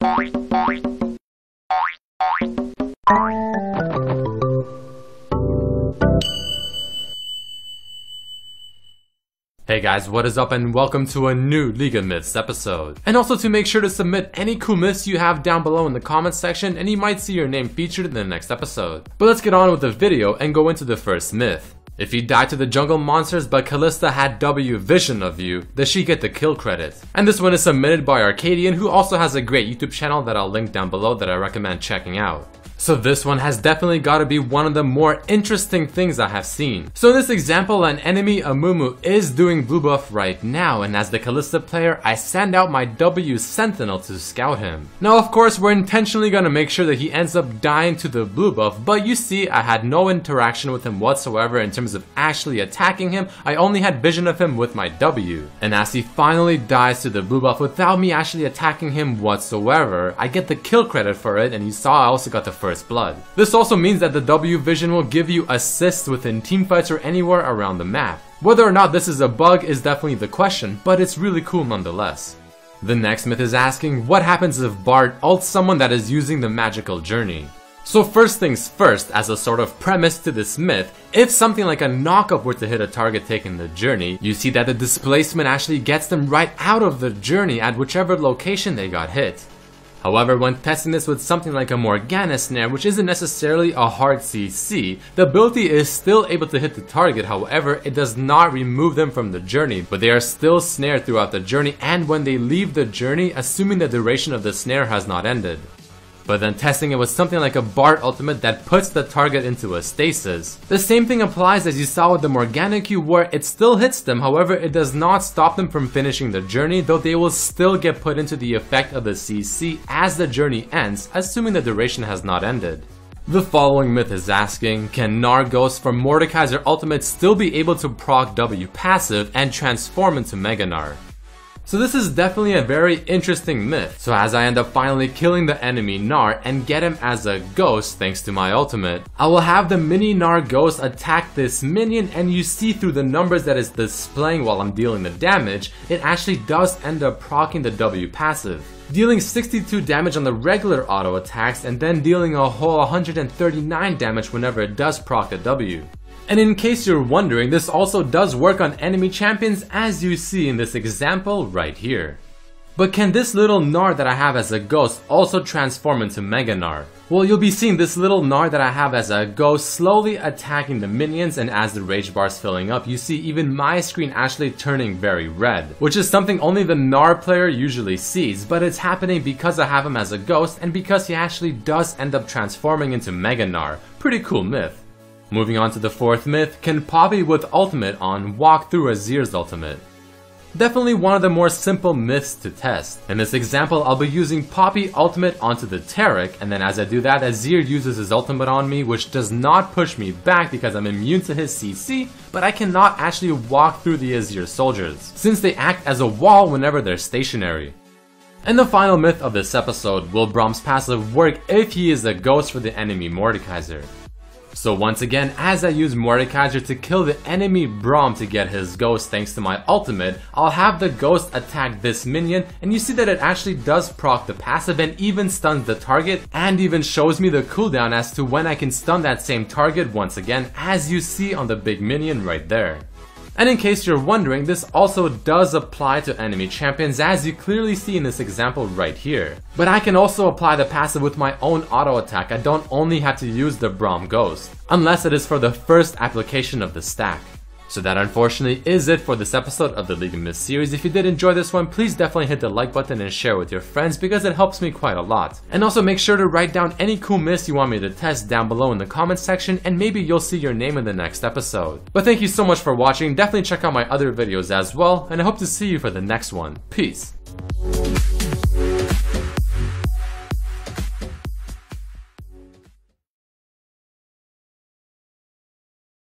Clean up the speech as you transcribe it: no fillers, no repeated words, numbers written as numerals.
Hey guys, what is up and welcome to a new League of Myths episode. And also to make sure to submit any cool myths you have down below in the comments section and you might see your name featured in the next episode. But let's get on with the video and go into the first myth. If you died to the jungle monsters but Kalista had W vision of you, does she get the kill credit? And this one is submitted by Arcadian, who also has a great YouTube channel that I'll link down below that I recommend checking out. So this one has definitely got to be one of the more interesting things I have seen. So in this example, an enemy Amumu is doing blue buff right now, and as the Kalista player, I send out my W Sentinel to scout him. Now of course we're intentionally going to make sure that he ends up dying to the blue buff, but you see I had no interaction with him whatsoever in terms of actually attacking him. I only had vision of him with my W. And as he finally dies to the blue buff without me actually attacking him whatsoever, I get the kill credit for it, and you saw I also got the first blood. This also means that the W vision will give you assists within teamfights or anywhere around the map. Whether or not this is a bug is definitely the question, but it's really cool nonetheless. The next myth is asking, what happens if Bard ults someone that is using the magical journey? So first things first, as a sort of premise to this myth, if something like a knockup were to hit a target taking the journey, you see that the displacement actually gets them right out of the journey at whichever location they got hit. However, when testing this with something like a Morgana snare, which isn't necessarily a hard CC, the ability is still able to hit the target. However, it does not remove them from the journey, but they are still snared throughout the journey and when they leave the journey, assuming the duration of the snare has not ended. But then testing it with something like a Bard ultimate that puts the target into a stasis. The same thing applies as you saw with the Morgana Q, where it still hits them, however it does not stop them from finishing the journey, though they will still get put into the effect of the CC as the journey ends, assuming the duration has not ended. The following myth is asking, can Gnar Ghost from Mordekaiser ultimate still be able to proc W passive and transform into Mega Gnar? So this is definitely a very interesting myth. So as I end up finally killing the enemy Gnar and get him as a ghost thanks to my ultimate, I will have the mini Gnar Ghost attack this minion, and you see through the numbers that it's displaying while I'm dealing the damage, it actually does end up proccing the W passive, dealing 62 damage on the regular auto attacks and then dealing a whole 139 damage whenever it does proc the W. And in case you're wondering, this also does work on enemy champions as you see in this example right here. But can this little Gnar that I have as a ghost also transform into Mega Gnar? Well, you'll be seeing this little Gnar that I have as a ghost slowly attacking the minions, and as the rage bar is filling up, you see even my screen actually turning very red, which is something only the Gnar player usually sees, but it's happening because I have him as a ghost and because he actually does end up transforming into Mega Gnar. Pretty cool myth. Moving on to the fourth myth, can Poppy with ultimate on walk through Azir's ultimate? Definitely one of the more simple myths to test. In this example, I'll be using Poppy ultimate onto the Taric, and then as I do that, Azir uses his ultimate on me, which does not push me back because I'm immune to his CC, but I cannot actually walk through the Azir soldiers, since they act as a wall whenever they're stationary. And the final myth of this episode, will Braum's passive work if he is a ghost for the enemy Mordekaiser? So once again, as I use Mordekaiser to kill the enemy Braum to get his ghost thanks to my ultimate, I'll have the ghost attack this minion, and you see that it actually does proc the passive and even stuns the target, and even shows me the cooldown as to when I can stun that same target once again, as you see on the big minion right there. And in case you're wondering, this also does apply to enemy champions, as you clearly see in this example right here. But I can also apply the passive with my own auto attack. I don't only have to use the Braum Ghost, unless it is for the first application of the stack. So that unfortunately is it for this episode of the League of Myths series. If you did enjoy this one, please definitely hit the like button and share with your friends because it helps me quite a lot. And also make sure to write down any cool myths you want me to test down below in the comments section, and maybe you'll see your name in the next episode. But thank you so much for watching, definitely check out my other videos as well, and I hope to see you for the next one. Peace!